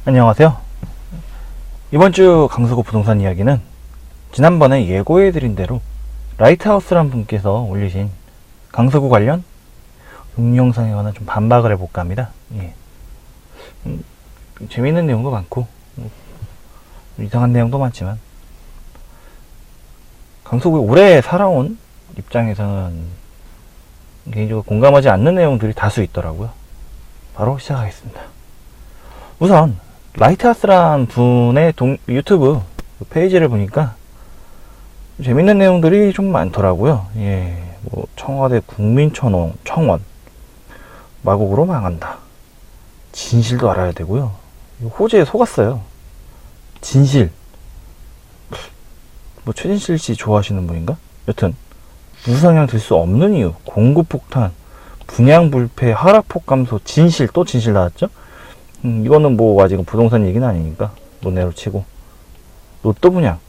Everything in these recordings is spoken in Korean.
안녕하세요. 이번 주 강서구 부동산 이야기는 지난번에 예고해드린 대로 라이트하우스란 분께서 올리신 강서구 관련 동영상에 관한 좀 반박을 해볼까 합니다. 재미있는 내용도 많고 이상한 내용도 많지만 강서구에 오래 살아온 입장에서는 개인적으로 공감하지 않는 내용들이 다수 있더라고요. 바로 시작하겠습니다. 우선 라이트하우스란 분의 유튜브 페이지를 보니까 재밌는 내용들이 좀 많더라고요. 뭐 청와대 국민청원 마곡으로 망한다. 진실도 알아야 되고요. 호재에 속았어요. 진실. 뭐 최진실 씨 좋아하시는 분인가? 여튼 무상향 될 수 없는 이유, 공급폭탄, 분양불패, 하락폭 감소, 진실, 또 진실 나왔죠? 이거는 뭐 아직은 부동산 얘기는 아니니까 논외로 치고, 로또 분양.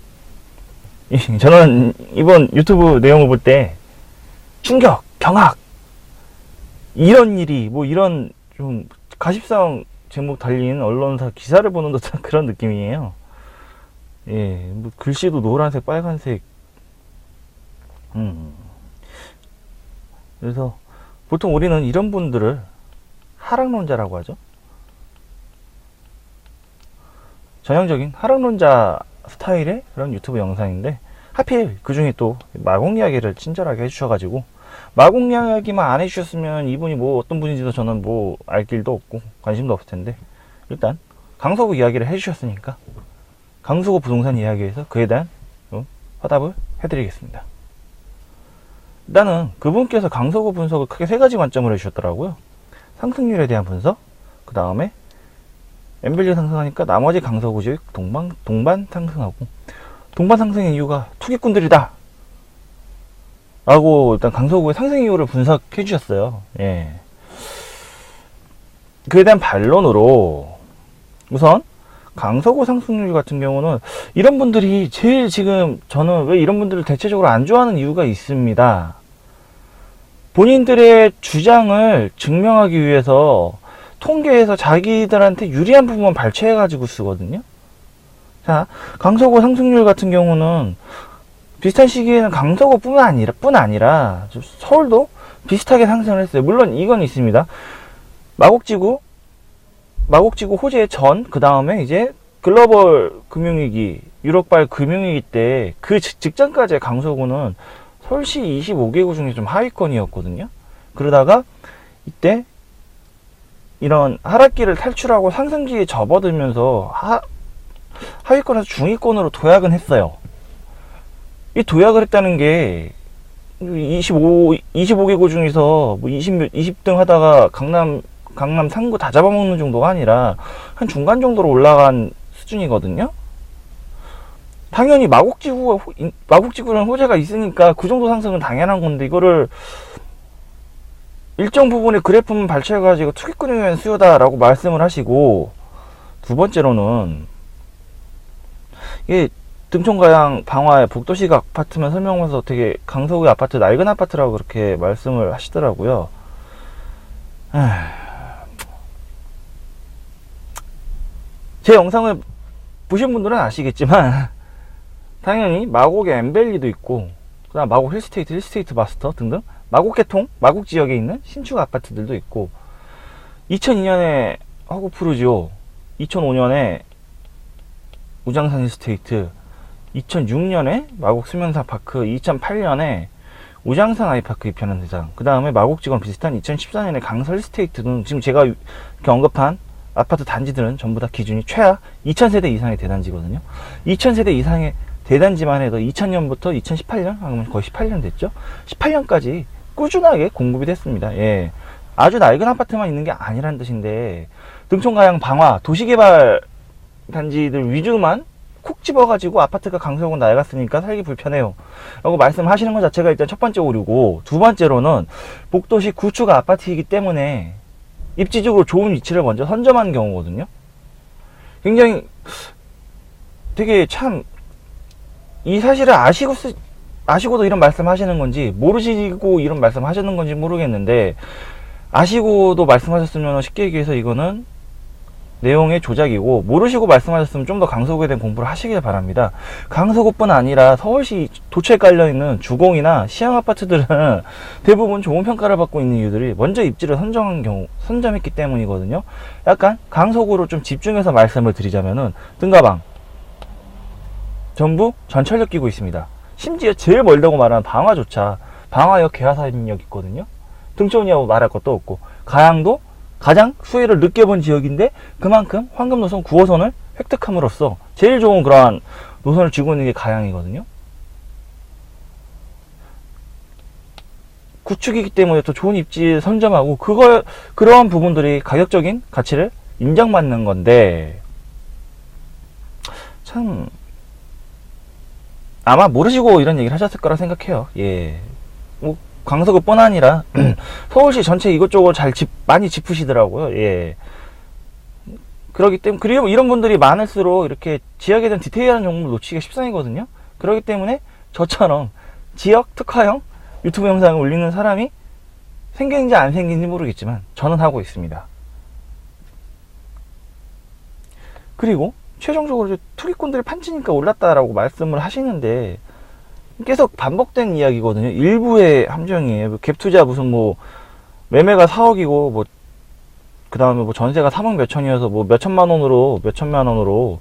저는 이번 유튜브 내용을 볼 때 충격, 경악, 이런 일이 뭐 이런 좀 가십성 제목 달린 언론사 기사를 보는 듯한 그런 느낌이에요. 뭐 글씨도 노란색, 빨간색. 그래서 보통 우리는 이런 분들을 하락론자라고 하죠. 전형적인 하락론자 스타일의 그런 유튜브 영상인데, 하필 그 중에 또 마곡 이야기를 친절하게 해주셔가지고, 마곡 이야기만 안 해주셨으면 이분이 뭐 어떤 분인지도 저는 뭐 알 길도 없고 관심도 없을 텐데, 일단 강서구 이야기를 해주셨으니까 강서구 부동산 이야기에서 그에 대한 화답을 해드리겠습니다. 일단은 그분께서 강서구 분석을 크게 세 가지 관점으로 해주셨더라고요. 상승률에 대한 분석, 그 다음에 엔밸류 상승하니까 나머지 강서구 지역 동반 상승하고, 동반 상승의 이유가 투기꾼들이다 라고 일단 강서구의 상승 이유를 분석해 주셨어요. 그에 대한 반론으로, 우선 강서구 상승률 같은 경우는 이런 분들이 제일 지금 저는 왜 이런 분들을 대체적으로 안 좋아하는 이유가 있습니다. 본인들의 주장을 증명하기 위해서 통계에서 자기들한테 유리한 부분만 발췌해 가지고 쓰거든요. 자, 강서구 상승률 같은 경우는 비슷한 시기에는 강서구뿐 아니라 서울도 비슷하게 상승을 했어요. 물론 이건 있습니다. 마곡지구 호재의 전, 그 다음에 이제 글로벌 금융위기, 유럽발 금융위기 때 그 직전까지의 강서구는 서울시 25개구 중에 좀 하위권이었거든요. 그러다가 이때 이런 하락기를 탈출하고 상승기에 접어들면서 하위권에서 중위권으로 도약은 했어요. 이 도약을 했다는 게 25개구 중에서 뭐 20등 하다가 강남 3구 다 잡아먹는 정도가 아니라 한 중간 정도로 올라간 수준이거든요. 당연히 마곡지구는 호재가 있으니까 그 정도 상승은 당연한 건데, 이거를 일정 부분의 그래프만 발췌해가지고 투기꾼에 의한 수요다라고 말씀을 하시고, 두 번째로는 이게 등촌가양 방화의 복도식 아파트만 설명하면서 되게 강서구의 아파트 낡은 아파트라고 그렇게 말씀을 하시더라고요. 제 영상을 보신 분들은 아시겠지만 당연히 마곡에 엔밸리도 있고, 그 다음 마곡 힐스테이트 마스터 등등 마곡계통, 마곡 지역에 있는 신축 아파트들도 있고, 2002년에 허구푸르지오, 2005년에 우장산 힐스테이트, 2006년에 마곡 수면사파크, 2008년에 우장산 아이파크 입현한 대상, 그 다음에 마곡지구랑 비슷한 2014년에 강설 힐스테이트 등, 지금 제가 이렇게 언급한 아파트 단지들은 전부 다 기준이 최하 2000세대 이상의 대단지거든요. 2000세대 이상의 대단지만 해도 2000년부터 2018년, 그러면 거의 18년 됐죠. 18년까지 꾸준하게 공급이 됐습니다. 아주 낡은 아파트만 있는 게 아니란 뜻인데, 등촌가양 방화, 도시개발 단지들 위주만 콕 집어가지고 아파트가 강서구 낡았으니까 살기 불편해요 라고 말씀하시는 것 자체가 일단 첫 번째 오류고, 두 번째로는 복도식 구축 아파트이기 때문에 입지적으로 좋은 위치를 먼저 선점한 경우거든요. 굉장히 되게 참, 이 사실을 아시고도 이런 말씀 하시는 건지, 모르시고 이런 말씀 하시는 건지 모르겠는데, 아시고도 말씀하셨으면 쉽게 얘기해서 이거는 내용의 조작이고, 모르시고 말씀하셨으면 좀 더 강서구에 대한 공부를 하시길 바랍니다. 강서구뿐 아니라 서울시 도처에 깔려있는 주공이나 시향 아파트들은 대부분 좋은 평가를 받고 있는 이유들이 먼저 입지를 선점했기 때문이거든요. 약간 강서구로 좀 집중해서 말씀을 드리자면은 등가방 전부 전철역 끼고 있습니다. 심지어 제일 멀다고 말하는 방화조차 방화역 개화산역 있거든요. 등촌이라고 말할 것도 없고, 가양도 가장 수혜를 늦게 본 지역인데 그만큼 황금 노선 9호선을 획득함으로써 제일 좋은 그러한 노선을 쥐고 있는 게 가양이거든요. 구축이기 때문에 또 좋은 입지 선점하고, 그러한 부분들이 가격적인 가치를 인정받는 건데, 참 아마 모르시고 이런 얘기를 하셨을 거라 생각해요. 예. 뭐 강서구뿐 아니라 서울시 전체 이것저것 많이 짚으시더라고요. 예. 그렇기 때문에, 그리고 이런 분들이 많을수록 이렇게 지역에 대한 디테일한 정보를 놓치기가 십상이거든요. 그렇기 때문에 저처럼 지역 특화형 유튜브 영상을 올리는 사람이 생기는지 안 생기는지 모르겠지만 저는 하고 있습니다. 그리고 최종적으로 투기꾼들이 판치니까 올랐다라고 말씀을 하시는데, 계속 반복된 이야기거든요. 일부의 함정이에요. 갭 투자 무슨 뭐 매매가 4억이고 뭐 그 다음에 뭐 전세가 3억 몇천이어서 뭐 몇천만 원으로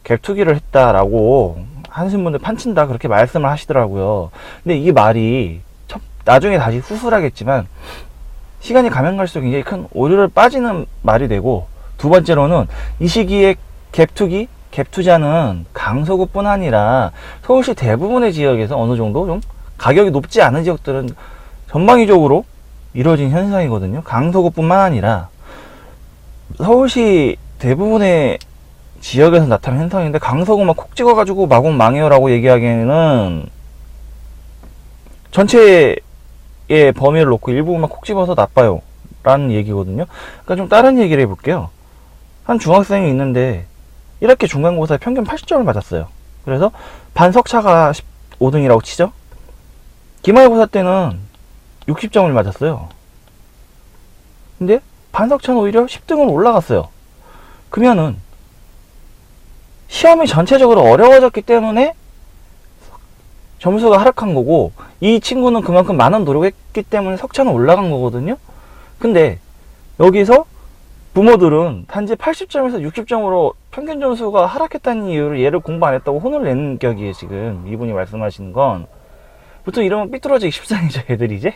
갭 투기를 했다라고 하시는 분들 판친다 그렇게 말씀을 하시더라고요. 근데 이 말이 나중에 다시 수술하겠지만 시간이 가면 갈수록 굉장히 큰 오류를 빠지는 말이 되고, 두 번째로는 이 시기에 갭 투자는 강서구뿐 아니라 서울시 대부분의 지역에서 어느 정도 좀 가격이 높지 않은 지역들은 전방위적으로 이루어진 현상이거든요. 강서구뿐만 아니라 서울시 대부분의 지역에서 나타나는 현상인데, 강서구만 콕 찍어가지고 마구 망해요라고 얘기하기에는 전체의 범위를 놓고 일부분만 콕 집어서 나빠요 라는 얘기거든요. 그러니까 좀 다른 얘기를 해볼게요. 한 중학생이 있는데 1학기 중간고사에 평균 80점을 맞았어요. 그래서 반석차가 15등이라고 치죠. 기말고사 때는 60점을 맞았어요. 근데 반석차는 오히려 10등으로 올라갔어요. 그러면은 시험이 전체적으로 어려워졌기 때문에 점수가 하락한 거고, 이 친구는 그만큼 많은 노력했기 때문에 석차는 올라간 거거든요. 근데 여기서 부모들은 단지 80점에서 60점으로 평균 점수가 하락했다는 이유로 얘를 공부 안 했다고 혼을 내는 격이에요. 지금 이분이 말씀하시는 건. 보통 이러면 삐뚤어지기 십상이죠, 애들이 이제.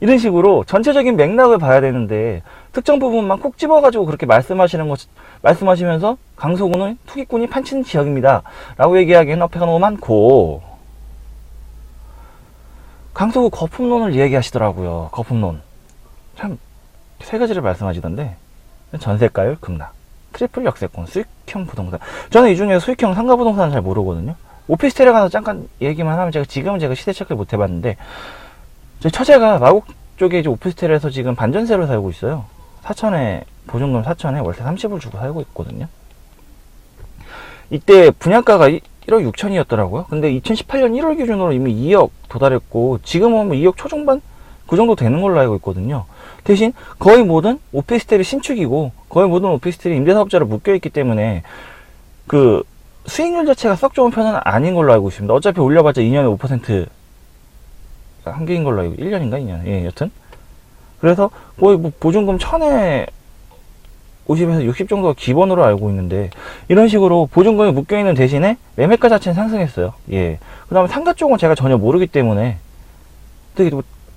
이런 식으로 전체적인 맥락을 봐야 되는데 특정 부분만 콕 집어가지고 그렇게 말씀하시면서 강서구는 투기꾼이 판치는 지역입니다 라고 얘기하기에는 어폐가 너무 많고, 강서구 거품론을 얘기하시더라고요. 거품론. 참 세 가지를 말씀하시던데, 전세가율 급락, 트리플 역세권, 수익형 부동산. 저는 이 중에 수익형 상가 부동산은 잘 모르거든요. 오피스텔에 가서 잠깐 얘기만 하면, 지금은 제가 시대 체크를 못 해봤는데, 제 처제가 마곡 쪽에 이제 오피스텔에서 지금 반전세로 살고 있어요. 보증금 4천에 월세 30을 주고 살고 있거든요. 이때 분양가가 1억 6천이었더라고요. 근데 2018년 1월 기준으로 이미 2억 도달했고, 지금은 뭐 2억 초중반? 그 정도 되는 걸로 알고 있거든요. 대신 거의 모든 오피스텔이 신축이고, 거의 모든 오피스텔이 임대사업자로 묶여있기 때문에 그 수익률 자체가 썩 좋은 편은 아닌 걸로 알고 있습니다. 어차피 올려봤자 2년에 5% 한계인 걸로 알고, 1년인가 2년. 예, 여튼. 그래서 거의 뭐 보증금 1000에 50에서 60 정도가 기본으로 알고 있는데, 이런 식으로 보증금이 묶여있는 대신에 매매가 자체는 상승했어요. 예. 그 다음에 상가 쪽은 제가 전혀 모르기 때문에 되게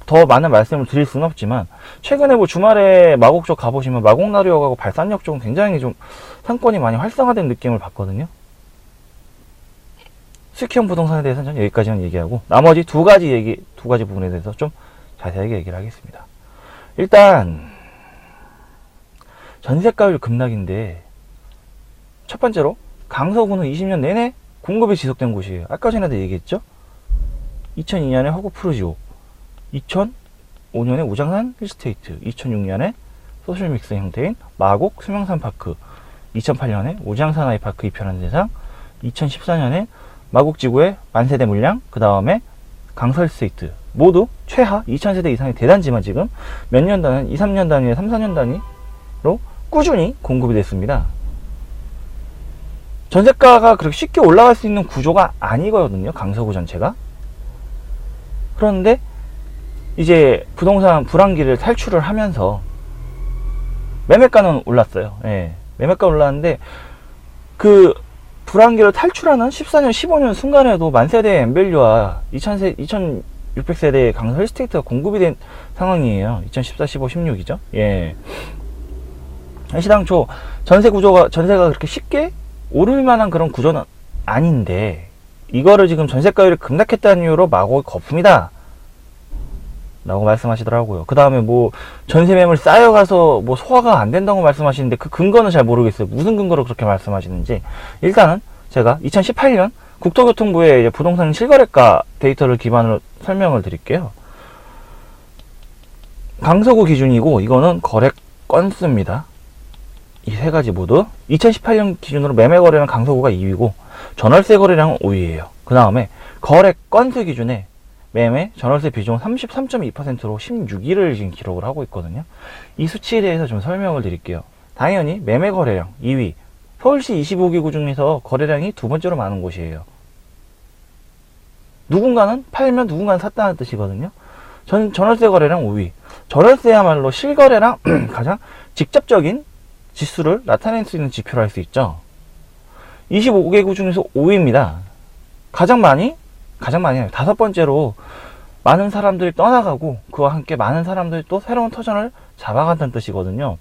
더 많은 말씀을 드릴 수는 없지만, 최근에 뭐 주말에 마곡 쪽 가보시면 마곡나루역하고 발산역 쪽은 굉장히 좀 상권이 많이 활성화된 느낌을 받거든요. 수익형 부동산에 대해서는 전 여기까지만 얘기하고, 나머지 두 가지 부분에 대해서 좀 자세하게 얘기를 하겠습니다. 일단 전세가율 급락인데, 첫 번째로 강서구는 20년 내내 공급이 지속된 곳이에요. 아까 전에도 얘기했죠. 2002년에 허구 프루지오, 2005년에 우장산 힐스테이트, 2006년에 소셜믹스 형태인 마곡 수명산파크, 2008년에 우장산 아이파크 입현한 대상, 2014년에 마곡지구의 만세대 물량, 그 다음에 강서힐스테이트, 모두 최하 2000세대 이상의 대단지만 지금 몇 년 단위, 2, 3년 단위에 3, 4년 단위로 꾸준히 공급이 됐습니다. 전세가가 그렇게 쉽게 올라갈 수 있는 구조가 아니거든요, 강서구 전체가. 그런데 이제 부동산 불황기를 탈출을 하면서 매매가는 올랐어요. 예, 매매가 올랐는데 그 불황기를 탈출하는 14년 15년 순간에도 만세대 엠밸류와 2600세대의 강서 힐스테이트가 공급이 된 상황이에요. 2014, 15, 16이죠. 예. 시당초 전세가 그렇게 쉽게 오를 만한 그런 구조는 아닌데, 이거를 지금 전세가율이 급락했다는 이유로 마구 거품이다 라고 말씀하시더라고요. 그 다음에 뭐 전세 매물 쌓여가서 뭐 소화가 안 된다고 말씀하시는데 그 근거는 잘 모르겠어요. 무슨 근거로 그렇게 말씀하시는지. 일단은 제가 2018년 국토교통부의 부동산 실거래가 데이터를 기반으로 설명을 드릴게요. 강서구 기준이고 이거는 거래 건수입니다. 이 세 가지 모두 2018년 기준으로 매매 거래량 강서구가 2위고 전월세 거래량은 5위예요. 그 다음에 거래 건수 기준에 매매 전월세 비중은 33.2%로 16위를 지금 기록을 하고 있거든요. 이 수치에 대해서 좀 설명을 드릴게요. 당연히 매매 거래량 2위, 서울시 25개구 중에서 거래량이 두 번째로 많은 곳이에요. 누군가는 팔면 누군가는 샀다는 뜻이거든요. 전월세 거래량 5위. 전월세야말로 실거래랑 가장 직접적인 지수를 나타낼 수 있는 지표로 할 수 있죠. 25개구 중에서 5위입니다. 가장 많이 아니라 다섯 번째로 많은 사람들이 떠나가고 그와 함께 많은 사람들이 또 새로운 터전을 잡아간다는 뜻이거든요.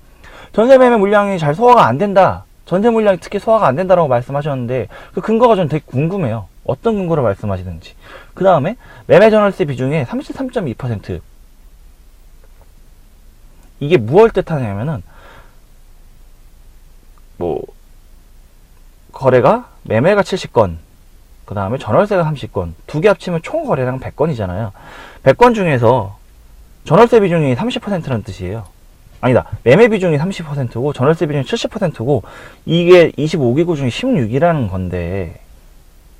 전세 매매 물량이 잘 소화가 안 된다. 전세 물량이 특히 소화가 안 된다라고 말씀하셨는데 그 근거가 좀 되게 궁금해요. 어떤 근거로 말씀하시는지. 그 다음에 매매 전월세 비중의 33.2%. 이게 무엇을 뜻하냐면은 뭐 거래가 매매가 70건, 그 다음에 전월세가 30건, 두 개 합치면 총 거래량 100건이잖아요. 100건 중에서 전월세 비중이 30%라는 뜻이에요. 아니다. 매매 비중이 30%고 전월세 비중이 70%고 이게 25개구 중에 16이라는 건데,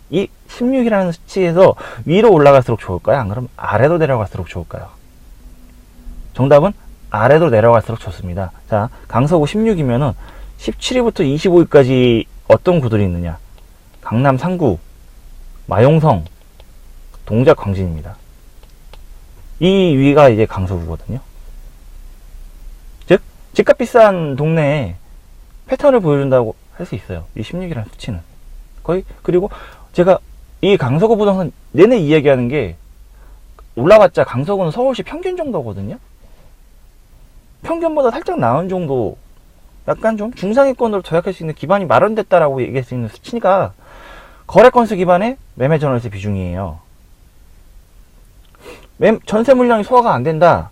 이 16이라는 수치에서 위로 올라갈수록 좋을까요? 안 그러면 아래로 내려갈수록 좋을까요? 정답은 아래로 내려갈수록 좋습니다. 자, 강서구 16이면은 17위부터 25위까지 어떤 구들이 있느냐? 강남 상구, 마용성, 동작 광진입니다. 이 위가 이제 강서구거든요. 즉, 집값 비싼 동네에 패턴을 보여준다고 할 수 있어요. 이 16이라는 수치는. 거의, 그리고 제가 이 강서구 부동산 내내 이야기하는 게 올라봤자 강서구는 서울시 평균 정도거든요. 평균보다 살짝 나은 정도, 약간 좀 중상위권으로 도약할 수 있는 기반이 마련됐다라고 얘기할 수 있는 수치가 거래 건수 기반의 매매 전월세 비중이에요. 전세 물량이 소화가 안 된다.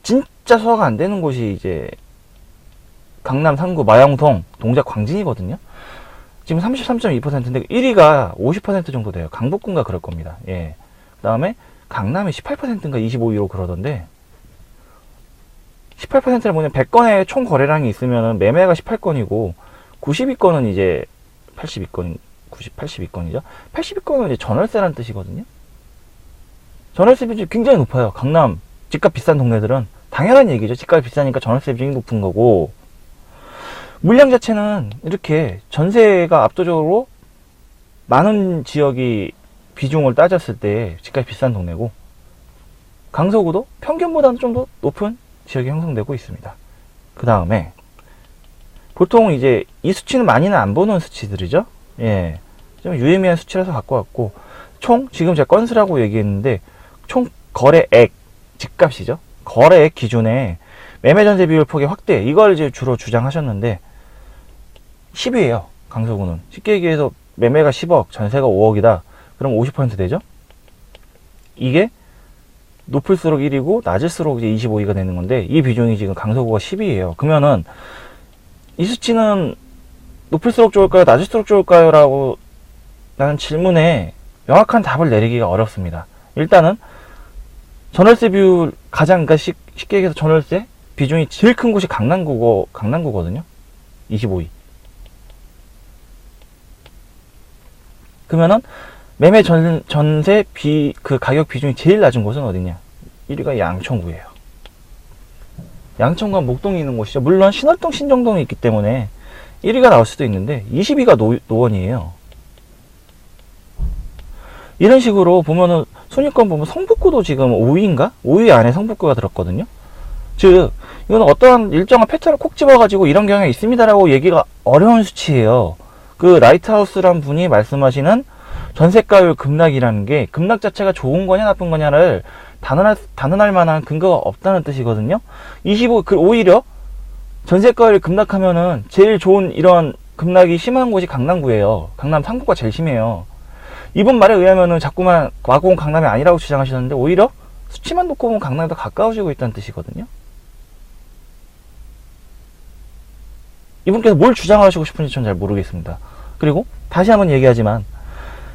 진짜 소화가 안 되는 곳이 이제 강남 상구, 마영성, 동작 광진이거든요. 지금 33.2%인데 1위가 50% 정도 돼요. 강북군가 그럴 겁니다. 예. 그 다음에 강남이 18%인가 25위로 그러던데, 18%를 뭐냐면 100건의 총 거래량이 있으면 매매가 18건이고 92건은 이제 82건이죠. 82건은 이제 전월세라는 뜻이거든요. 전월세 비중이 굉장히 높아요. 강남 집값 비싼 동네들은 당연한 얘기죠. 집값이 비싸니까 전월세 비중이 높은 거고, 물량 자체는 이렇게 전세가 압도적으로 많은 지역이 비중을 따졌을 때 집값이 비싼 동네고, 강서구도 평균보다는 좀 더 높은 지역이 형성되고 있습니다. 그 다음에 보통 이제 이 수치는 많이는 안 보는 수치들이죠. 예, 좀 유의미한 수치라서 갖고 왔고, 총 지금 제가 건수라고 얘기했는데 총 거래액, 집값이죠. 거래액 기준에 매매 전세 비율 폭의 확대, 이걸 이제 주로 주장하셨는데 10이에요. 강서구는 쉽게 얘기해서 매매가 10억, 전세가 5억이다. 그럼 50% 되죠. 이게 높을수록 1이고 낮을수록 이제 25위가 되는 건데, 이 비중이 지금 강서구가 10위예요. 그러면은 이 수치는 높을수록 좋을까요? 낮을수록 좋을까요? 라고 라는 질문에 명확한 답을 내리기가 어렵습니다. 일단은 전월세 비율 가장, 그러니까 쉽게 얘기해서 전월세 비중이 제일 큰 곳이 강남구거든요. 25위. 그러면은 매매 전세 그 가격 비중이 제일 낮은 곳은 어디냐? 1위가 양천구예요. 양천과 목동이 있는 곳이죠. 물론 신월동, 신정동이 있기 때문에 1위가 나올 수도 있는데 20위가 노원이에요. 이런 식으로 보면은 순위권 보면 성북구도 지금 5위인가? 5위 안에 성북구가 들었거든요. 즉 이거는 어떠한 일정한 패턴을 콕 집어가지고 이런 경향이 있습니다라고 얘기가 어려운 수치예요. 그 라이트하우스란 분이 말씀하시는 전세가율 급락이라는 게 급락 자체가 좋은 거냐 나쁜 거냐를 단언할 만한 근거가 없다는 뜻이거든요. 오히려 전세가율이 급락하면은 제일 좋은 이런 급락이 심한 곳이 강남구예요. 강남 3구가 제일 심해요. 이분 말에 의하면은 자꾸만 와공 강남이 아니라고 주장하시는데 오히려 수치만 놓고 보면 강남이 더 가까워지고 있다는 뜻이거든요. 이분께서 뭘 주장하시고 싶은지 전 잘 모르겠습니다. 그리고 다시 한번 얘기하지만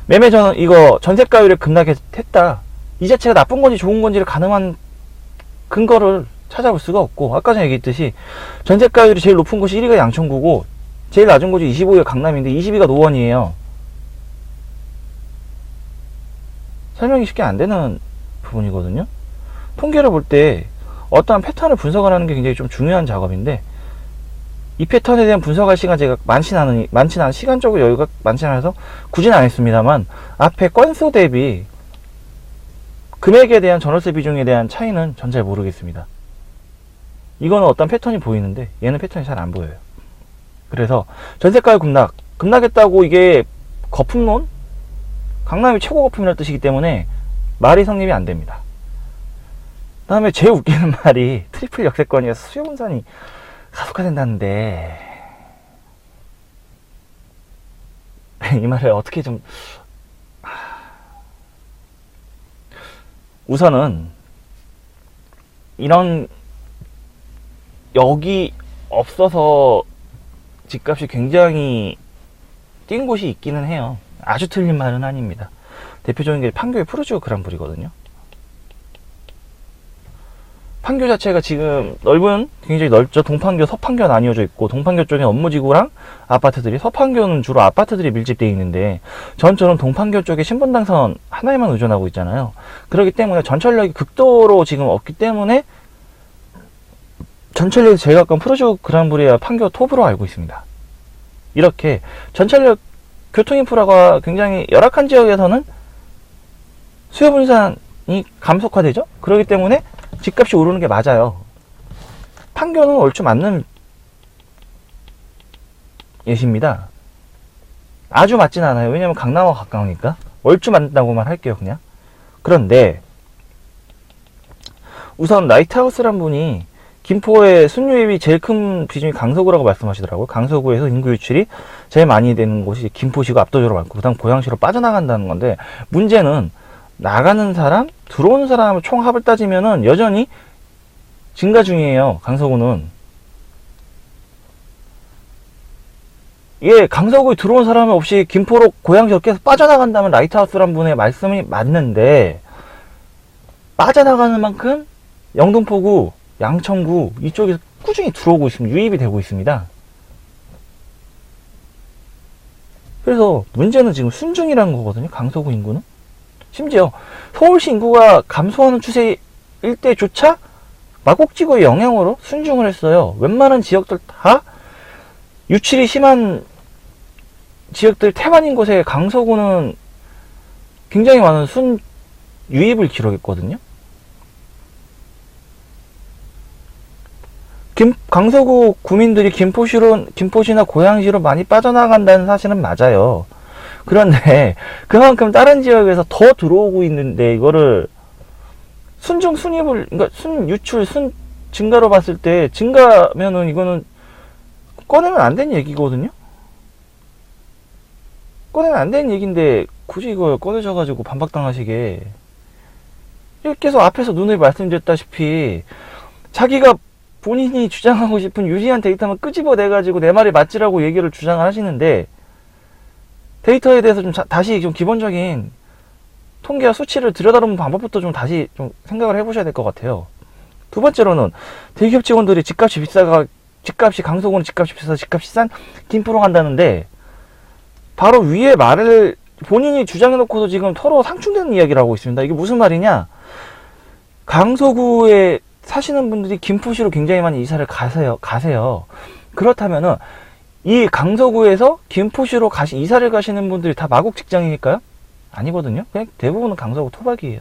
매매 저는 이거 전세가율이 급락했다 이 자체가 나쁜 건지 좋은 건지를 가늠한 근거를 찾아볼 수가 없고, 아까 전에 얘기했듯이 전세가율이 제일 높은 곳이 1위가 양천구고 제일 낮은 곳이 25위가 강남인데 20위가 노원이에요. 설명이 쉽게 안 되는 부분이거든요. 통계를 볼 때 어떠한 패턴을 분석을 하는 게 굉장히 좀 중요한 작업인데, 이 패턴에 대한 분석할 시간 제가 많지는 않은 시간적으로 여유가 많지 않아서 굳이는 안 했습니다만, 앞에 건수 대비 금액에 대한 전월세 비중에 대한 차이는 전 잘 모르겠습니다. 이거는 어떤 패턴이 보이는데 얘는 패턴이 잘 안 보여요. 그래서 전세가율 급락했다고 이게 거품론? 강남이 최고 거품이라는 뜻이기 때문에 말이 성립이 안 됩니다. 그 다음에 제일 웃기는 말이 트리플 역세권이어서 수요 분산이 가속화된다는데 이 말을 어떻게 좀 우선은 이런 여기 없어서 집값이 굉장히 뛴 곳이 있기는 해요. 아주 틀린 말은 아닙니다. 대표적인 게 판교의 푸르지오 그랑블이거든요. 판교 자체가 지금 굉장히 넓죠. 동판교, 서판교 나뉘어져 있고, 동판교 쪽에 업무지구랑 아파트들이, 서판교는 주로 아파트들이 밀집되어 있는데 전철은 동판교 쪽에 신분당선 하나에만 의존하고 있잖아요. 그렇기 때문에 전철역이 극도로 지금 없기 때문에 전철역이 제일 가까운 푸르지오 그랑블이야 판교 톱으로 알고 있습니다. 이렇게 전철역 교통인프라가 굉장히 열악한 지역에서는 수요 분산이 감속화되죠. 그렇기 때문에 집값이 오르는 게 맞아요. 판교는 얼추 맞는 예시입니다. 아주 맞진 않아요. 왜냐면 강남과 가까우니까. 얼추 맞는다고만 할게요, 그냥. 그런데 우선 라이트하우스란 분이 김포의 순유입이 제일 큰 비중이 강서구라고 말씀하시더라고요. 강서구에서 인구 유출이 제일 많이 되는 곳이 김포시가 압도적으로 많고, 그 다음 고양시로 빠져나간다는 건데, 문제는 나가는 사람, 들어오는 사람 총합을 따지면은 여전히 증가 중이에요. 강서구는. 예, 강서구에 들어온 사람이 없이 김포로 고양시로 계속 빠져나간다면 라이트하우스란 분의 말씀이 맞는데, 빠져나가는 만큼 영등포구, 양천구 이쪽에서 꾸준히 들어오고 있습니다. 유입이 되고 있습니다. 그래서 문제는 지금 순증이라는 거거든요. 강서구 인구는. 심지어 서울시 인구가 감소하는 추세일 때조차 마곡지구의 영향으로 순증을 했어요. 웬만한 지역들 다 유출이 심한 지역들 태반인 곳에 강서구는 굉장히 많은 유입을 기록했거든요. 강서구 구민들이 김포시나 고양시로 많이 빠져나간다는 사실은 맞아요. 그런데 그만큼 다른 지역에서 더 들어오고 있는데, 이거를 그러니까 유출 증가로 봤을 때, 증가면은 이거는 꺼내면 안 되는 얘기거든요. 꺼내면 안 되는 얘기인데 굳이 이걸 꺼내셔가지고 반박당하시게. 계속 앞에서 누누이 말씀드렸다시피 자기가 본인이 주장하고 싶은 유리한 데이터만 끄집어내가지고 내 말이 맞지라고 얘기를 주장을 하시는데, 데이터에 대해서 다시 좀 기본적인 통계와 수치를 들여다보는 방법부터 다시 생각을 해보셔야 될 것 같아요. 두 번째로는 대기업 직원들이 강서구는 집값이 비싸서 집값이 싼 김포로 간다는데, 바로 위에 말을 본인이 주장해놓고서 지금 서로 상충되는 이야기를 하고 있습니다. 이게 무슨 말이냐? 강서구에 사시는 분들이 김포시로 굉장히 많이 이사를 가세요. 그렇다면은 이 강서구에서 김포시로 이사를 가시는 분들이 다 마곡 직장이니까요? 아니거든요. 그냥 대부분은 강서구 토박이에요.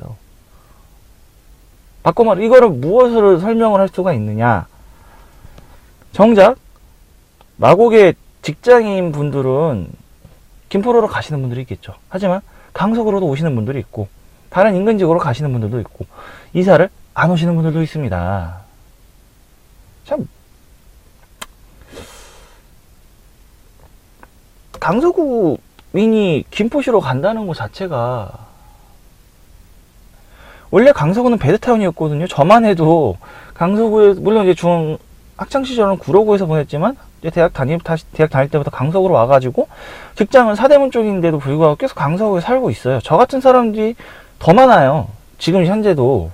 바꿔 말해 이거를 무엇으로 설명을 할 수가 있느냐? 정작 마곡의 직장인 분들은 김포로로 가시는 분들이 있겠죠. 하지만 강서구로도 오시는 분들이 있고 다른 인근 지역으로 가시는 분들도 있고 이사를 안 오시는 분들도 있습니다. 참 강서구민이 김포시로 간다는 것 자체가 원래 강서구는 베드타운이었거든요. 저만 해도 강서구에 물론 이제 중 학창 시절은 구로구에서 보냈지만 이제 대학 다닐 때부터 강서구로 와가지고 직장은 사대문 쪽인데도 불구하고 계속 강서구에 살고 있어요. 저 같은 사람들이 더 많아요. 지금 현재도.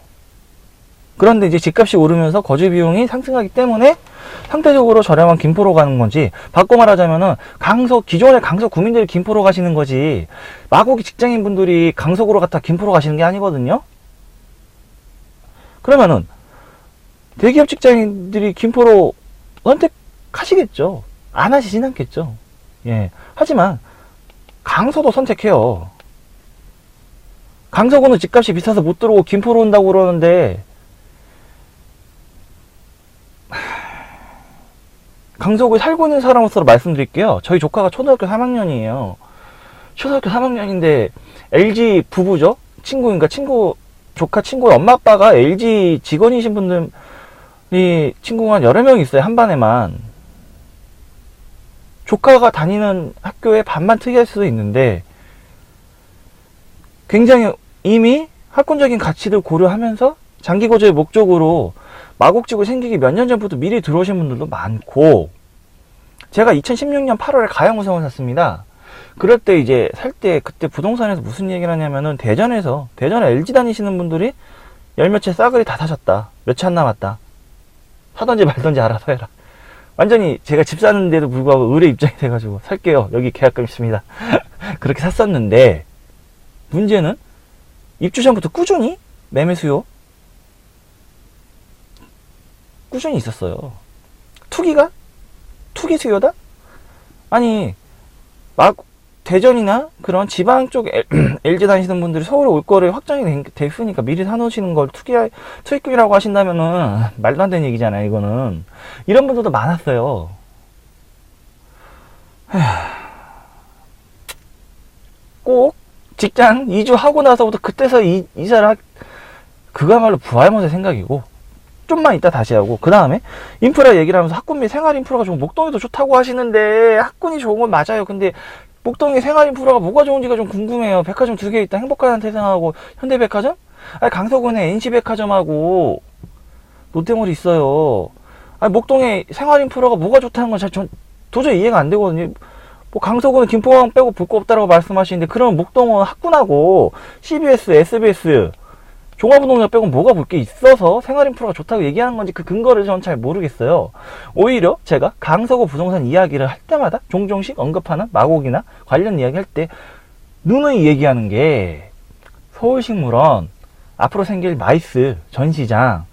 그런데 이제 집값이 오르면서 거주 비용이 상승하기 때문에 상대적으로 저렴한 김포로 가는 건지, 바꿔 말하자면은 기존의 강서 구민들이 김포로 가시는 거지 마곡이 직장인 분들이 강서구로 갔다 김포로 가시는 게 아니거든요. 그러면은 대기업 직장인들이 김포로 선택하시겠죠. 안 하시진 않겠죠. 예. 하지만 강서도 선택해요. 강서구는 집값이 비싸서 못 들어오고 김포로 온다고 그러는데 강서구에 살고 있는 사람으로서 말씀드릴게요. 저희 조카가 초등학교 3학년이에요. 초등학교 3학년인데 LG 부부죠. 조카 친구 엄마 아빠가 LG 직원이신 분들이 친구가 한 여러 명 있어요. 한 반에만. 조카가 다니는 학교에 반만 특이할 수도 있는데 굉장히 이미 학군적인 가치를 고려하면서 장기 거주의 목적으로 마곡지구 생기기 몇 년 전부터 미리 들어오신 분들도 많고, 제가 2016년 8월에 가양우성을 샀습니다. 그럴 때 이제 살 때 그때 부동산에서 무슨 얘기를 하냐면은 대전에 LG 다니시는 분들이 열 몇 채 싸그리 다 사셨다. 몇 채 안 남았다. 사던지 말던지 알아서 해라. 완전히 제가 집 사는데도 불구하고 의뢰 입장이 돼가지고 살게요. 여기 계약금 있습니다. 그렇게 샀었는데 문제는 입주 전부터 꾸준히 매매 수요 꾸준히 있었어요. 투기 수요다? 아니 대전이나 그런 지방 쪽 LG 다니시는 분들이 서울에 올 거를 확정이 됐으니까 미리 사놓으시는 걸 투입금이라고 하신다면은 말도 안 되는 얘기잖아요. 이거는 이런 분들도 많았어요. 꼭 직장 이주하고 나서부터 그때서 이사를 그거야말로 부활못의 생각이고, 좀만 이따 다시 하고, 그 다음에 인프라 얘기를 하면서 학군 및 생활 인프라가 좋은 목동에도 좋다고 하시는데 학군이 좋은 건 맞아요. 근데 목동의 생활 인프라가 뭐가 좋은지가 좀 궁금해요. 백화점 2개 있다. 행복가단 태생하고 현대백화점? 아니 강서구에 NC백화점하고 롯데몰이 있어요. 아니 목동의 생활 인프라가 뭐가 좋다는 건 전 도저히 이해가 안 되거든요. 뭐 강서구는 김포항 빼고 볼 거 없다라고 말씀하시는데, 그러면 목동은 학군하고 CBS, SBS 종합운동장 빼고 뭐가 볼 게 있어서 생활인프라가 좋다고 얘기하는 건지 그 근거를 저는 잘 모르겠어요. 오히려 제가 강서구 부동산 이야기를 할 때마다 종종씩 언급하는 마곡이나 관련 이야기 할 때 누누이 얘기하는 게 서울식물원, 앞으로 생길 마이스 전시장,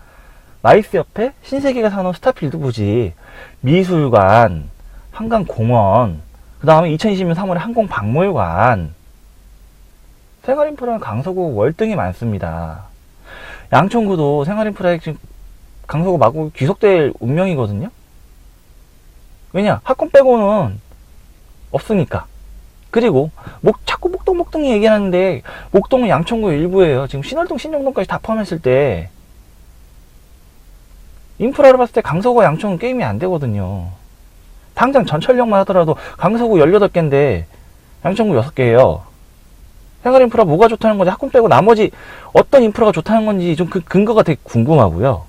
마이스 옆에 신세계가 사놓은 스타필드 부지, 미술관, 한강공원, 그 다음에 2020년 3월에 항공박물관, 생활인프라는 강서구 월등히 많습니다. 양천구도 생활인프라에 지금 강서구 마곡 귀속될 운명이거든요. 왜냐? 학군 빼고는 없으니까. 그리고 자꾸 목동 얘기하는데 목동은 양천구 일부예요. 지금 신월동, 신정동까지 다 포함했을 때 인프라를 봤을 때 강서구와 양천은 게임이 안 되거든요. 당장 전철역만 하더라도 강서구 18개인데 양천구 6개예요. 생활 인프라 뭐가 좋다는 건지 학군 빼고 나머지 어떤 인프라가 좋다는 건지 좀 그 근거가 되게 궁금하고요.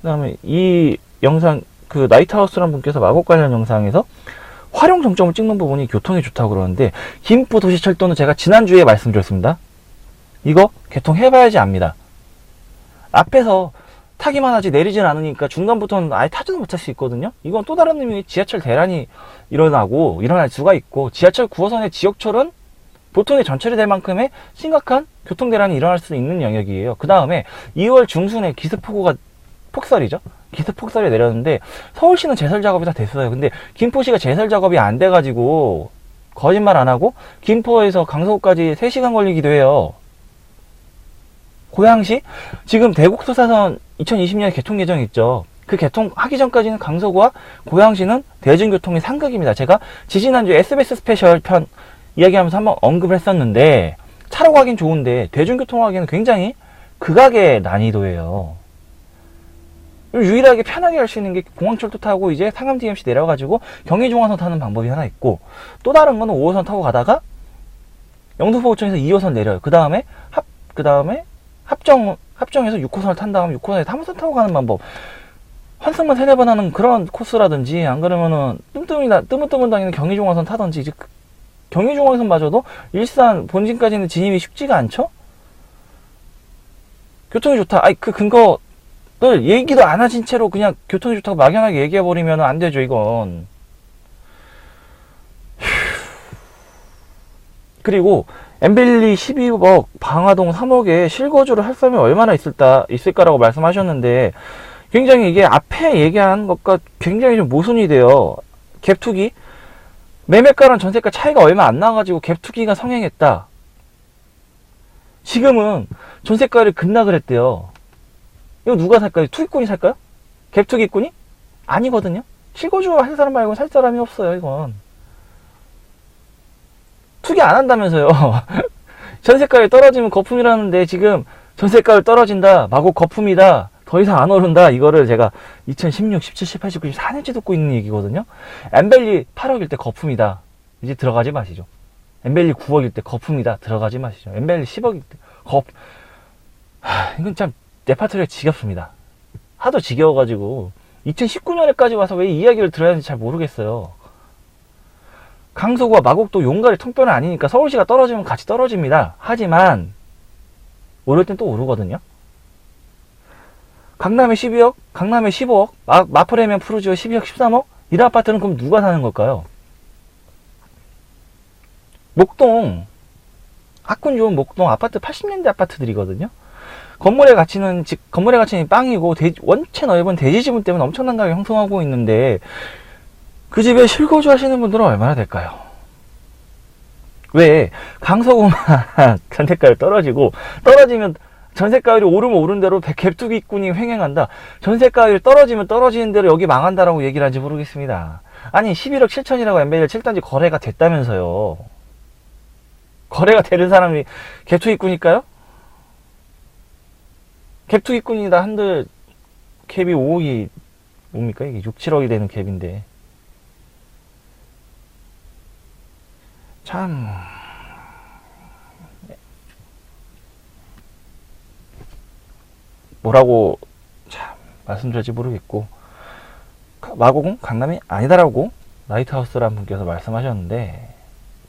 그 다음에 이 영상, 그 나이트하우스라는 분께서 마곡 관련 영상에서 활용 정점을 찍는 부분이 교통이 좋다고 그러는데, 김포도시철도는 제가 지난주에 말씀드렸습니다. 이거 개통해봐야지 압니다. 앞에서 타기만 하지 내리진 않으니까 중간부터는 아예 타지도 못할 수 있거든요. 이건 또 다른 의미의 지하철 대란이 일어날 수가 있고, 지하철 9호선의 지역철은 보통의 전철이 될 만큼의 심각한 교통대란이 일어날 수 있는 영역이에요. 그 다음에 2월 중순에 기습폭우가 폭설이죠. 기습폭설이 내렸는데 서울시는 제설 작업이 다 됐어요. 근데 김포시가 제설 작업이 안 돼가지고 거짓말 안 하고 김포에서 강서구까지 3시간 걸리기도 해요. 고양시 지금 대국수사선 2020년 개통 예정이 있죠. 그 개통하기 전까지는 강서구와 고양시는 대중교통이 상극입니다. 제가 지지난주 SBS 스페셜 편 이야기하면서 한번 언급을 했었는데 차로 가긴 좋은데 대중교통 가기는 굉장히 극악의 난이도예요. 유일하게 편하게 할 수 있는 게 공항철도 타고 이제 상암 DMC 내려가지고 경의중앙선 타는 방법이 하나 있고, 또 다른 거는 5호선 타고 가다가 영등포구청에서 2호선 내려요. 그 다음에 합정에서 6호선을 탄 다음 6호선에 3호선 타고 가는 방법. 환승만 3-4번 하는 그런 코스라든지, 안 그러면은 뜨문뜨문 다니는 경의중앙선 타든지, 이제 경의중앙선마저도 일산 본진까지는 진입이 쉽지가 않죠? 교통이 좋다. 아이, 그 근거를 얘기도 안 하신 채로 그냥 교통이 좋다고 막연하게 얘기해버리면 안 되죠, 이건. 그리고 엠벨리 12억, 방화동 3억에 실거주를 할 사람이 얼마나 있을까라고 말씀하셨는데, 굉장히 이게 앞에 얘기한 것과 굉장히 좀 모순이 돼요. 갭투기, 매매가랑 전세가 차이가 얼마 안 나가지고 갭투기가 성행했다. 지금은 전세가를 급락을 했대요. 이거 누가 살까요? 투기꾼이 살까요? 갭투기꾼이? 아니거든요. 실거주 할 사람 말고 살 사람이 없어요, 이건. 투기 안 한다면서요. 전세가를 떨어지면 거품이라는데, 지금 전세가를 떨어진다, 마구 거품이다, 더 이상 안 오른다, 이거를 제가 2016, 17, 18, 19, 4년째 듣고 있는 얘기거든요. 엠벨리 8억일 때 거품이다, 이제 들어가지 마시죠. 엠벨리 9억일 때 거품이다, 들어가지 마시죠. 엠벨리 10억일 때 이건 참 내 파트가 지겹습니다. 하도 지겨워가지고 2019년에까지 와서 왜 이 이야기를 들어야 하는지 잘 모르겠어요. 강서구와 마곡도 용가리 통뼈는 아니니까 서울시가 떨어지면 같이 떨어집니다. 하지만 오를 땐 또 오르거든요. 강남에 12억, 강남에 15억, 마포레면 푸르지오 12억, 13억? 이런 아파트는 그럼 누가 사는 걸까요? 목동, 학군 좋은 목동 아파트 80년대 아파트들이거든요. 건물의 가치는 빵이고, 원체 넓은 대지 지분 때문에 엄청난 가격이 형성하고 있는데, 그 집에 실거주 하시는 분들은 얼마나 될까요? 왜 강서구만 전세가율 떨어지면 전세가율이 오르면 오른 대로 갭투기꾼이 횡행한다. 전세가율이 떨어지면 떨어지는 대로 여기 망한다라고 얘기를 하는지 모르겠습니다. 아니 11억 7천이라고 엠벨리 7단지 거래가 됐다면서요. 거래가 되는 사람이 갭투기꾼일까요? 갭투기꾼이다 한들 갭이 5억이 뭡니까? 이게 6, 7억이 되는 갭인데, 참 뭐라고 참 말씀드릴지 모르겠고, 마곡은 강남이 아니다라고 라이트하우스라는 분께서 말씀하셨는데,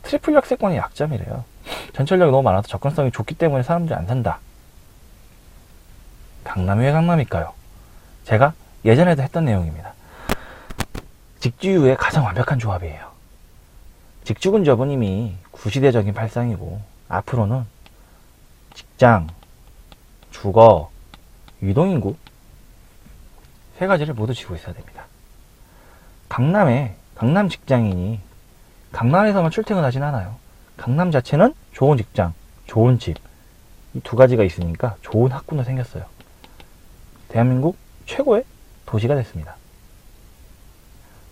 트리플 역세권이 약점이래요. 전철역이 너무 많아서 접근성이 좋기 때문에 사람들이 안 산다. 강남이 왜 강남일까요? 제가 예전에도 했던 내용입니다. 직주유의 가장 완벽한 조합이에요. 직주근접은 이미 구시대적인 발상이고, 앞으로는 직장, 주거, 유동인구 세 가지를 모두 쥐고 있어야 됩니다. 강남 직장인이 강남에서만 출퇴근하진 않아요. 강남 자체는 좋은 직장, 좋은 집, 이 두 가지가 있으니까 좋은 학군도 생겼어요. 대한민국 최고의 도시가 됐습니다.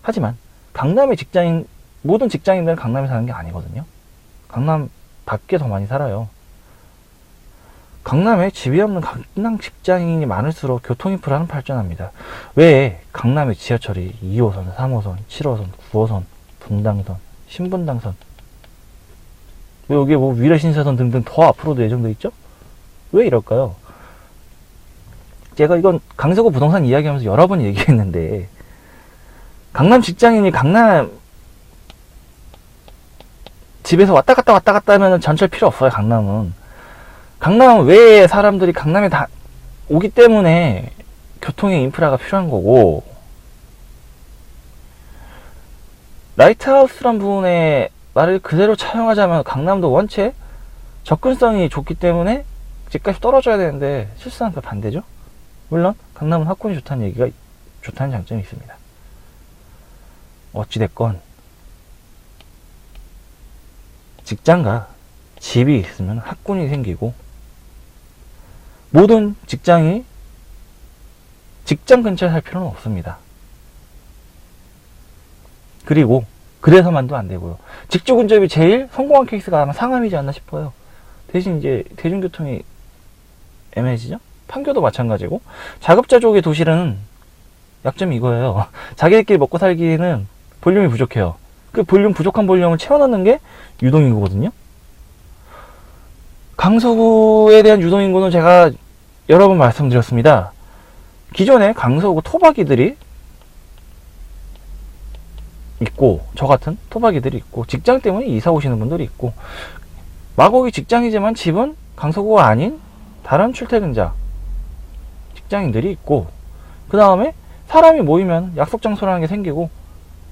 하지만 강남의 모든 직장인들은 강남에 사는 게 아니거든요. 강남 밖에 더 많이 살아요. 강남에 집이 없는 강남 직장인이 많을수록 교통인프라는 발전합니다. 왜 강남의 지하철이 2호선, 3호선, 7호선, 9호선, 분당선, 신분당선, 왜 여기에 뭐 위례신사선 등등 더 앞으로도 예정돼 있죠? 왜 이럴까요? 제가 이건 강서구 부동산 이야기하면서 여러 번 얘기했는데, 강남 직장인이 강남 집에서 왔다 갔다 하면 전철 필요 없어요. 강남은 외에 사람들이 강남에 다 오기 때문에 교통의 인프라가 필요한 거고, 라이트하우스란 부분의 말을 그대로 차용하자면 강남도 원체 접근성이 좋기 때문에 집값이 떨어져야 되는데 실상 그 반대죠. 물론 강남은 학군이 좋다는 얘기가 좋다는 장점이 있습니다. 어찌됐건 직장과 집이 있으면 학군이 생기고, 모든 직장이 직장 근처에 살 필요는 없습니다. 그리고 그래서만도 안 되고요. 직주 근접이 제일 성공한 케이스가 아마 상암이지 않나 싶어요. 대신 이제 대중교통이 애매해지죠? 판교도 마찬가지고, 자급자족의 도시는 약점이 이거예요. 자기들끼리 먹고 살기에는 볼륨이 부족해요. 그 볼륨 부족한 볼륨을 채워넣는 게 유동인구거든요. 강서구에 대한 유동인구는 제가 여러 번 말씀드렸습니다. 기존에 강서구 토박이들이 있고, 저 같은 토박이들이 있고, 직장 때문에 이사 오시는 분들이 있고, 마곡이 직장이지만 집은 강서구가 아닌 다른 출퇴근자 직장인들이 있고, 그 다음에 사람이 모이면 약속 장소라는 게 생기고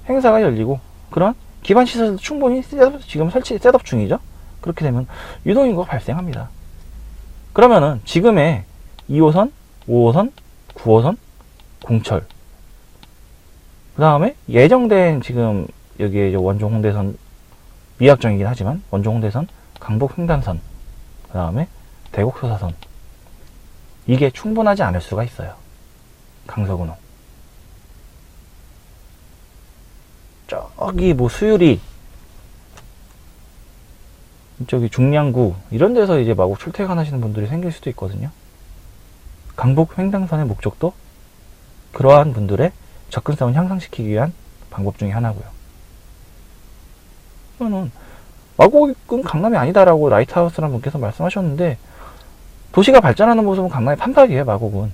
행사가 열리고, 그런 기반 시설도 충분히 지금 셋업 중이죠. 그렇게 되면 유동인구가 발생합니다. 그러면은 지금의 2호선, 5호선, 9호선, 공철, 그 다음에 예정된 지금 여기에 이제 원종 홍대선 미확정이긴 하지만 원종 홍대선, 강북 횡단선, 그 다음에 대곡 소사선, 이게 충분하지 않을 수가 있어요. 강서구는 저기 뭐 수유리, 저기 중량구 이런 데서 이제 마구 출퇴근하시는 분들이 생길 수도 있거든요. 강북 횡단선의 목적도 그러한 분들의 접근성을 향상시키기 위한 방법 중에 하나고요. 그러면 마곡은 강남이 아니다라고 라이트하우스라는 분께서 말씀하셨는데, 도시가 발전하는 모습은 강남의 판박이에요. 마곡은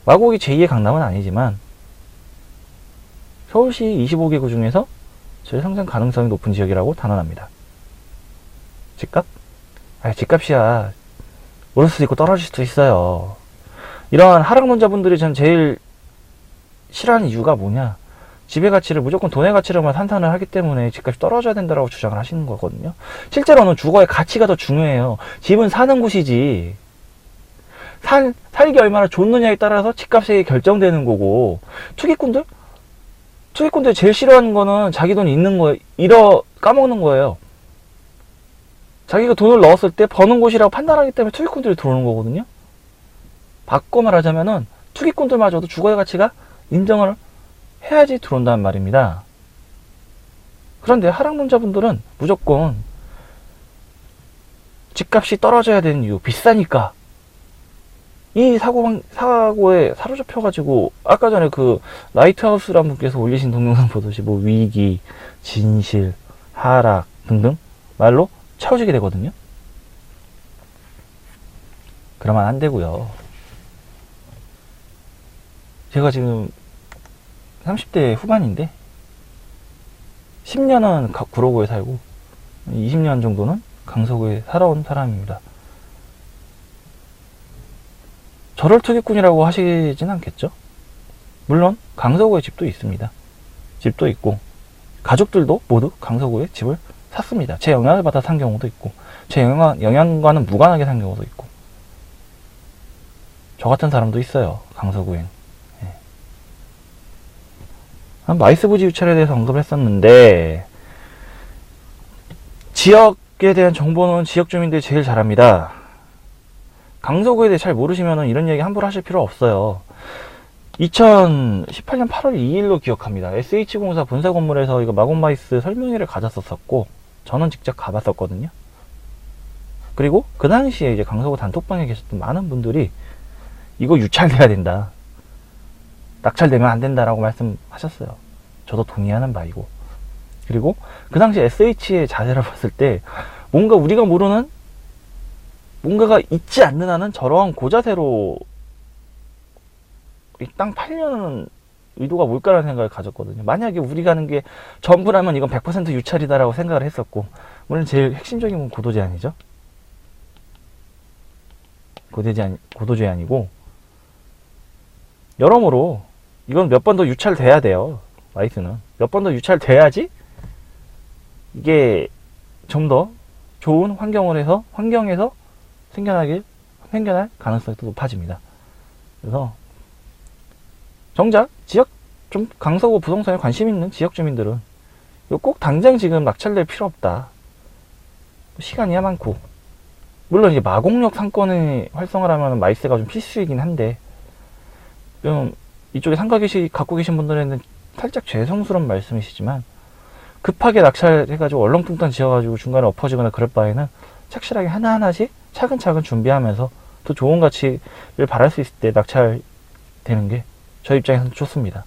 마곡이 제2의 강남은 아니지만 서울시 25개구 중에서 제일 상승 가능성이 높은 지역이라고 단언합니다. 집값? 집값이야 오를 수도 있고 떨어질 수도 있어요. 이러한 하락론자분들이 전 제일 싫어하는 이유가 뭐냐, 집의 가치를 무조건 돈의 가치로만 산산을 하기 때문에 집값이 떨어져야 된다고 주장을 하시는 거거든요. 실제로는 주거의 가치가 더 중요해요. 집은 사는 곳이지, 살기 얼마나 좋느냐에 따라서 집값이 결정되는 거고, 투기꾼들 제일 싫어하는 거는 자기 돈이 있는 거예요. 까먹는 거예요. 자기가 돈을 넣었을 때 버는 곳이라고 판단하기 때문에 투기꾼들이 들어오는 거거든요. 바꿔 말하자면은 투기꾼들마저도 주거의 가치가 인정을 해야지 들어온다는 말입니다. 그런데 하락론자분들은 무조건 집값이 떨어져야 되는 이유, 비싸니까, 이 사고에 사로잡혀가지고, 아까 전에 그 라이트하우스라는 분께서 올리신 동영상 보듯이 뭐 위기, 진실, 하락 등등 말로 채워지게 되거든요. 그러면 안 되고요. 제가 지금 30대 후반인데 10년은 구로구에 살고 20년 정도는 강서구에 살아온 사람입니다. 저를 투기꾼이라고 하시진 않겠죠? 물론 강서구에 집도 있습니다. 집도 있고 가족들도 모두 강서구에 집을 샀습니다. 제 영향을 받아 산 경우도 있고, 제 영향과는 무관하게 산 경우도 있고, 저 같은 사람도 있어요. 강서구엔. 마이스부지 유찰에 대해서 언급을 했었는데, 지역에 대한 정보는 지역 주민들이 제일 잘합니다. 강서구에 대해 잘 모르시면 이런 얘기 함부로 하실 필요 없어요. 2018년 8월 2일로 기억합니다. SH공사 본사 건물에서 이거 마곡마이스 설명회를 가졌었고, 저는 직접 가봤었거든요. 그리고 그 당시에 이제 강서구 단톡방에 계셨던 많은 분들이 이거 유찰돼야 된다, 낙찰되면 안 된다라고 말씀하셨어요. 저도 동의하는 바이고, 그리고 그 당시 SH의 자세를 봤을 때 뭔가 우리가 모르는 뭔가가 있지 않는 한은 저러한 고자세로 이 땅 팔려는 의도가 뭘까라는 생각을 가졌거든요. 만약에 우리가 하는 게 전부라면 이건 100% 유찰이다라고 생각을 했었고, 물론 제일 핵심적인 건 고도 제한이죠. 고도 제한이고, 여러모로 이건 몇 번 더 유찰돼야 돼요. 마이스는 몇 번 더 유찰돼야지 이게 좀 더 좋은 환경에서 생겨날 가능성이 더 높아집니다. 그래서 정작 지역 좀 강서구 부동산에 관심 있는 지역 주민들은 꼭 당장 지금 낙찰될 필요 없다. 시간이야 많고, 물론 이제 마곡역 상권의 활성화를 하면 마이스가 좀 필수이긴 한데, 좀 이쪽에 상가 갖고 계신 분들에는 살짝 죄송스러운 말씀이시지만, 급하게 낙찰해가지고 얼렁뚱땅 지어가지고 중간에 엎어지거나 그럴 바에는 착실하게 하나하나씩 차근차근 준비하면서 더 좋은 가치를 바랄 수 있을 때 낙찰되는 게 저희 입장에서는 좋습니다.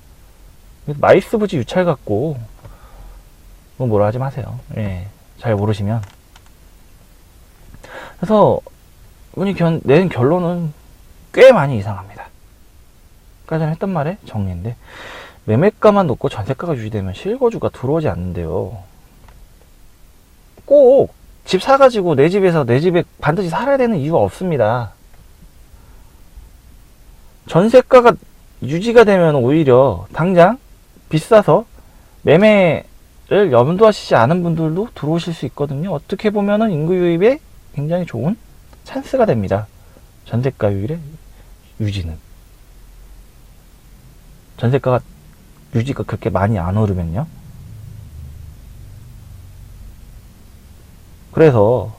마이스 부지 유찰 갖고 뭐라 하지 마세요. 예, 잘 모르시면. 그래서 이분이 낸 결론은 꽤 많이 이상합니다. 아까 전에 했던 말의 정리인데, 매매가만 놓고 전세가가 유지되면 실거주가 들어오지 않는데요. 꼭 집 사가지고 내 집에 반드시 살아야 되는 이유가 없습니다. 전세가가 유지가 되면 오히려 당장 비싸서 매매를 염두하시지 않은 분들도 들어오실 수 있거든요. 어떻게 보면은 인구 유입에 굉장히 좋은 찬스가 됩니다. 전세가 유지는. 전세가가 유지가 그렇게 많이 안 오르면요. 그래서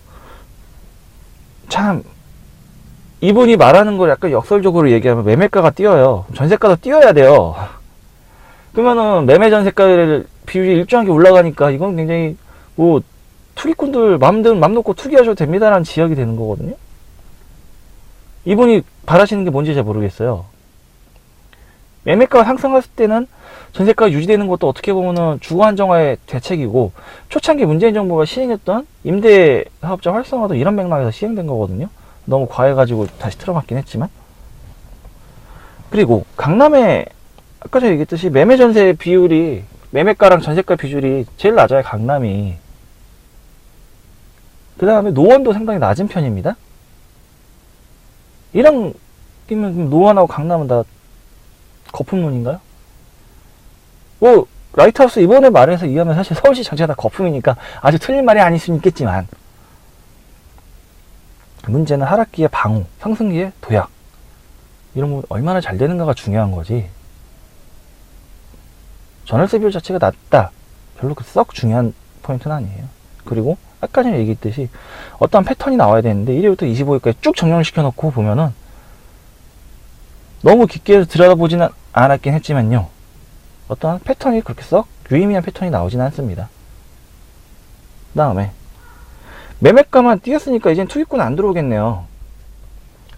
참 이분이 말하는 걸 약간 역설적으로 얘기하면 매매가가 뛰어요. 전세가도 뛰어야 돼요. 그러면은 매매 전세가를 비율이 일정하게 올라가니까 이건 굉장히 뭐 투기꾼들 맘 놓고 투기하셔도 됩니다라는 지역이 되는 거거든요. 이분이 바라시는 게 뭔지 잘 모르겠어요. 매매가가 상승했을 때는 전세가가 유지되는 것도 어떻게 보면은 주거 안정화의 대책이고, 초창기 문재인 정부가 시행했던 임대 사업자 활성화도 이런 맥락에서 시행된 거거든요. 너무 과해가지고 다시 틀어막긴 했지만. 그리고 강남에 아까 제가 얘기했듯이 매매 전세 비율이, 매매가랑 전세가 비율이 제일 낮아요, 강남이. 그 다음에 노원도 상당히 낮은 편입니다. 이런 끼면 노원하고 강남은 다 거품론인가요? 뭐 라이트하우스 이번에 말해서 이해하면 사실 서울시 전체가 다 거품이니까 아주 틀린 말이 아닐 수는 있겠지만, 문제는 하락기의 방호, 상승기의 도약, 이런 거 얼마나 잘 되는가가 중요한 거지. 전월세 비율 자체가 낮다, 별로 썩 중요한 포인트는 아니에요. 그리고 아까 전에 얘기했듯이 어떤 패턴이 나와야 되는데 1회부터 25회까지 쭉 정렬을 시켜놓고 보면은 너무 깊게 들여다보지는 않았긴 했지만요, 어떤 패턴이 그렇게 썩 유의미한 패턴이 나오지는 않습니다. 그 다음에 매매가만 뛰었으니까 이젠 투기꾼 안 들어오겠네요.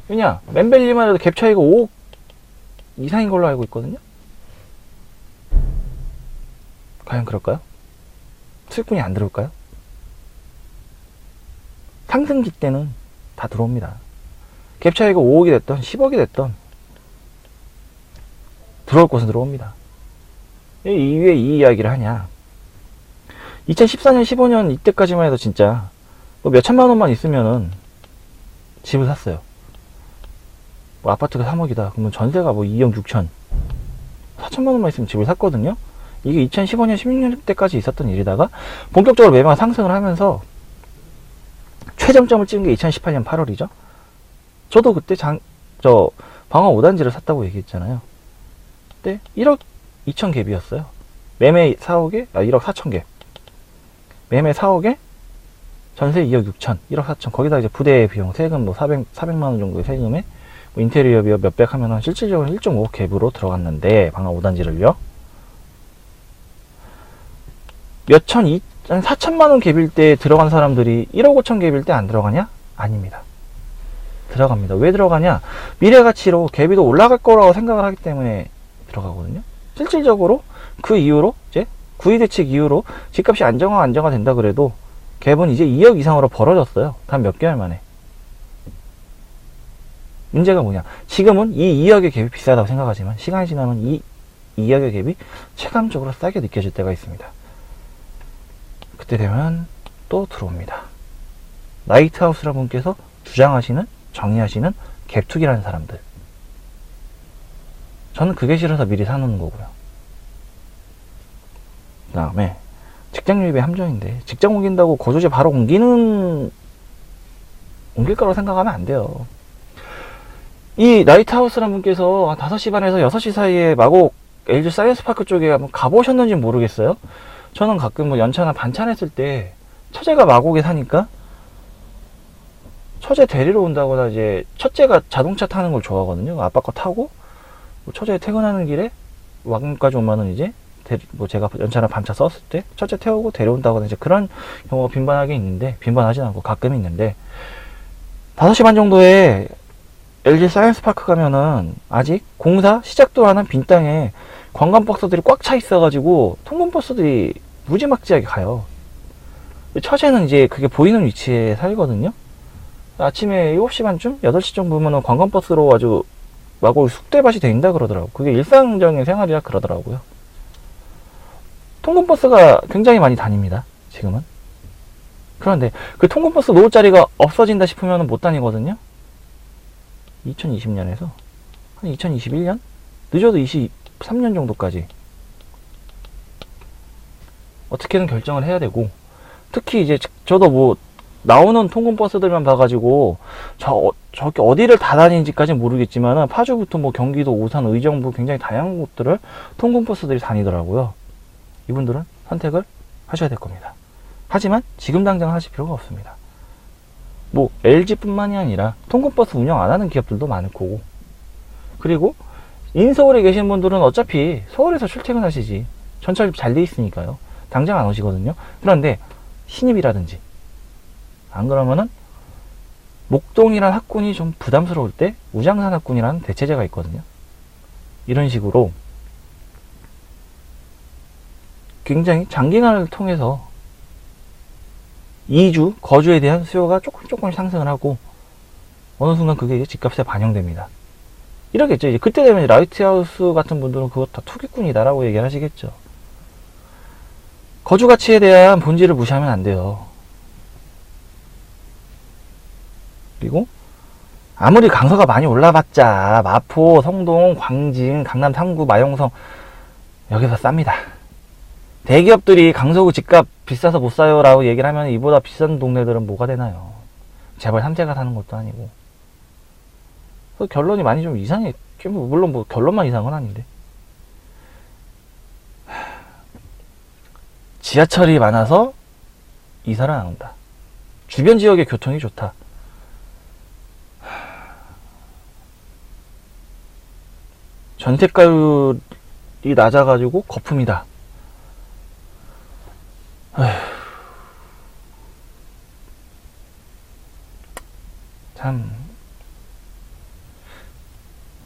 왜냐, 맨벨리만 해도 갭 차이가 5억 이상인 걸로 알고 있거든요. 과연 그럴까요? 투기꾼이 안 들어올까요? 상승기 때는 다 들어옵니다. 갭 차이가 5억이 됐던 10억이 됐던 들어올 곳은 들어옵니다. 왜 이 이야기를 하냐, 2014년 15년 이때까지만 해도 진짜 뭐 몇천만 원만 있으면은 집을 샀어요. 뭐 아파트가 3억이다 그러면 전세가 뭐 2억 6천, 4천만 원만 있으면 집을 샀거든요. 이게 2015년 16년 때까지 있었던 일이다가 본격적으로 매매가 상승을 하면서 최정점을 찍은 게 2018년 8월이죠. 저도 그때 방어 5단지를 샀다고 얘기했잖아요. 그때 1억 2천 갭이었어요. 매매 4억에 1억 4천 갭. 매매 4억에 전세 2억 6천, 1억 4천. 거기다 이제 부대 비용, 세금 뭐 400만 원 정도의 세금에 뭐 인테리어 비용 몇백 하면은 실질적으로 1.5억 갭으로 들어갔는데, 방어 5단지를요. 몇천, 4천만 원 갭일 때 들어간 사람들이 1억 5천 갭일 때 안 들어가냐? 아닙니다. 들어갑니다. 왜 들어가냐? 미래 가치로 갭이 더 올라갈 거라고 생각을 하기 때문에 들어가거든요. 실질적으로 그 이후로 이제 구의 대책 이후로 집값이 안정화 된다 그래도 갭은 이제 2억 이상으로 벌어졌어요. 단 몇 개월 만에. 문제가 뭐냐, 지금은 이 2억의 갭이 비싸다고 생각하지만 시간이 지나면 이 2억의 갭이 체감적으로 싸게 느껴질 때가 있습니다. 그때 되면 또 들어옵니다. 라이트하우스라 분께서 주장하시는, 정의하시는 갭투기라는 사람들. 저는 그게 싫어서 미리 사놓는 거고요. 그 다음에 직장 유입의 함정인데, 직장 옮긴다고 거주지 바로 옮길 거라고 생각하면 안 돼요. 이 라이트하우스란 분께서 5시 반에서 6시 사이에 마곡 LG 사이언스파크 쪽에 한번 가보셨는지 모르겠어요. 저는 가끔 뭐 연차나 반찬했을 때 처제가 마곡에 사니까 처제 데리러 온다거나, 이제 첫째가 자동차 타는 걸 좋아하거든요. 아빠 거 타고 뭐 처제 퇴근하는 길에 마곡까지 오면은 이제 뭐 제가 연차나 반차 썼을 때 첫째 태우고 데려온다거나, 이제 그런 경우가 빈번하게 있는데, 빈번하진 않고 가끔 있는데, 5시 반 정도에 LG 사이언스파크 가면은 아직 공사 시작도 안 한 빈 땅에 관광버스들이 꽉 차 있어가지고 통근버스들이 무지막지하게 가요. 처제는 이제 그게 보이는 위치에 살거든요. 아침에 7시 반쯤? 8시 정도 보면은 관광버스로 아주 마곡 쑥대밭이 된다 그러더라고. 그게 일상적인 생활이라 그러더라고요. 통근버스가 굉장히 많이 다닙니다, 지금은. 그런데 그 통근버스 놓을 자리가 없어진다 싶으면 못 다니거든요. 2020년에서 한 2021년? 늦어도 23년 정도까지 어떻게든 결정을 해야 되고, 특히 이제 저도 뭐 나오는 통근버스들만 봐가지고 저기 어디를 다 다니는지까지는 모르겠지만 파주부터 뭐 경기도, 오산, 의정부 굉장히 다양한 곳들을 통근버스들이 다니더라고요. 이분들은 선택을 하셔야 될 겁니다. 하지만 지금 당장 하실 필요가 없습니다. 뭐 LG뿐만이 아니라 통근버스 운영 안 하는 기업들도 많을 거고, 그리고 인서울에 계신 분들은 어차피 서울에서 출퇴근하시지, 전철 잘 돼 있으니까요. 당장 안 오시거든요. 그런데 신입이라든지, 안 그러면은 목동이란 학군이 좀 부담스러울 때 우장산 학군이라는 대체제가 있거든요. 이런 식으로 굉장히 장기간을 통해서 이주 거주에 대한 수요가 조금 상승을 하고, 어느 순간 그게 이제 집값에 반영됩니다. 이러겠죠. 이제 그때 되면 라이트하우스 같은 분들은 그거 다 투기꾼이다라고 얘기를 하시겠죠. 거주 가치에 대한 본질을 무시하면 안 돼요. 그리고 아무리 강서가 많이 올라봤자 마포, 성동, 광진, 강남 3구, 마용성 여기서 쌉니다. 대기업들이 강서구 집값 비싸서 못 사요 라고 얘기를 하면 이보다 비싼 동네들은 뭐가 되나요? 재벌 3세가 사는 것도 아니고. 그래서 결론이 많이 좀 이상해. 물론 뭐 결론만 이상한 건 아닌데, 지하철이 많아서 이사를 안 온다, 주변 지역의 교통이 좋다, 전세가율이 낮아가지고 거품이다. 참,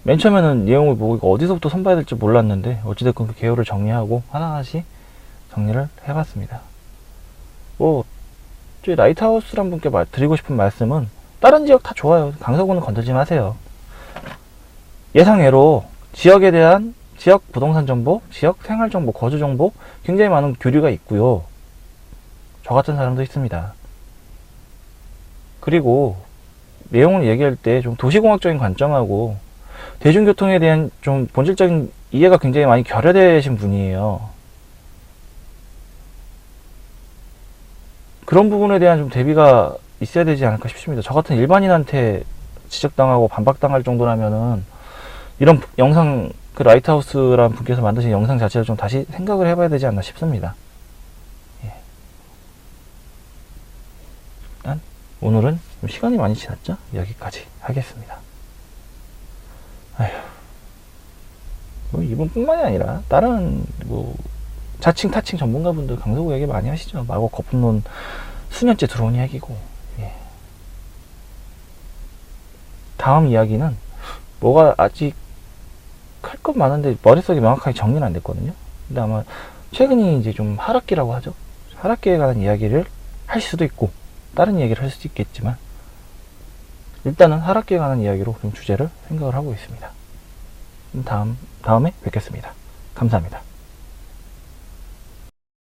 맨 처음에는 내용을 보고 이거 어디서부터 손봐야 될지 몰랐는데, 어찌됐건 그 개요를 정리하고 하나하나씩 정리를 해봤습니다. 뭐 저희 라이트하우스란 분께 드리고 싶은 말씀은, 다른 지역 다 좋아요. 강서구는 건들지 마세요. 예상외로 지역에 대한 지역 부동산 정보, 지역 생활 정보, 거주 정보 굉장히 많은 교류가 있고요. 저 같은 사람도 있습니다. 그리고 내용을 얘기할 때 좀 도시공학적인 관점하고 대중교통에 대한 좀 본질적인 이해가 굉장히 많이 결여되신 분이에요. 그런 부분에 대한 좀 대비가 있어야 되지 않을까 싶습니다. 저 같은 일반인한테 지적당하고 반박당할 정도라면은 이런 영상, 그 라이트하우스라는 분께서 만드신 영상 자체를 좀 다시 생각을 해봐야 되지 않나 싶습니다. 예. 일단 오늘은 좀 시간이 많이 지났죠? 여기까지 하겠습니다. 아휴, 뭐 이분뿐만이 아니라 다른 뭐 자칭 타칭 전문가분들 강서구 얘기 많이 하시죠. 마곡 거품론 수년째 들어온 이야기고. 예. 다음 이야기는 뭐가 아직 할 것 많은데 머릿속에 명확하게 정리는 안 됐거든요. 근데 아마 최근이 이제 좀 하락기라고 하죠. 하락기에 관한 이야기를 할 수도 있고 다른 이야기를 할 수도 있겠지만, 일단은 하락기에 관한 이야기로 좀 주제를 생각을 하고 있습니다. 다음에 뵙겠습니다. 감사합니다.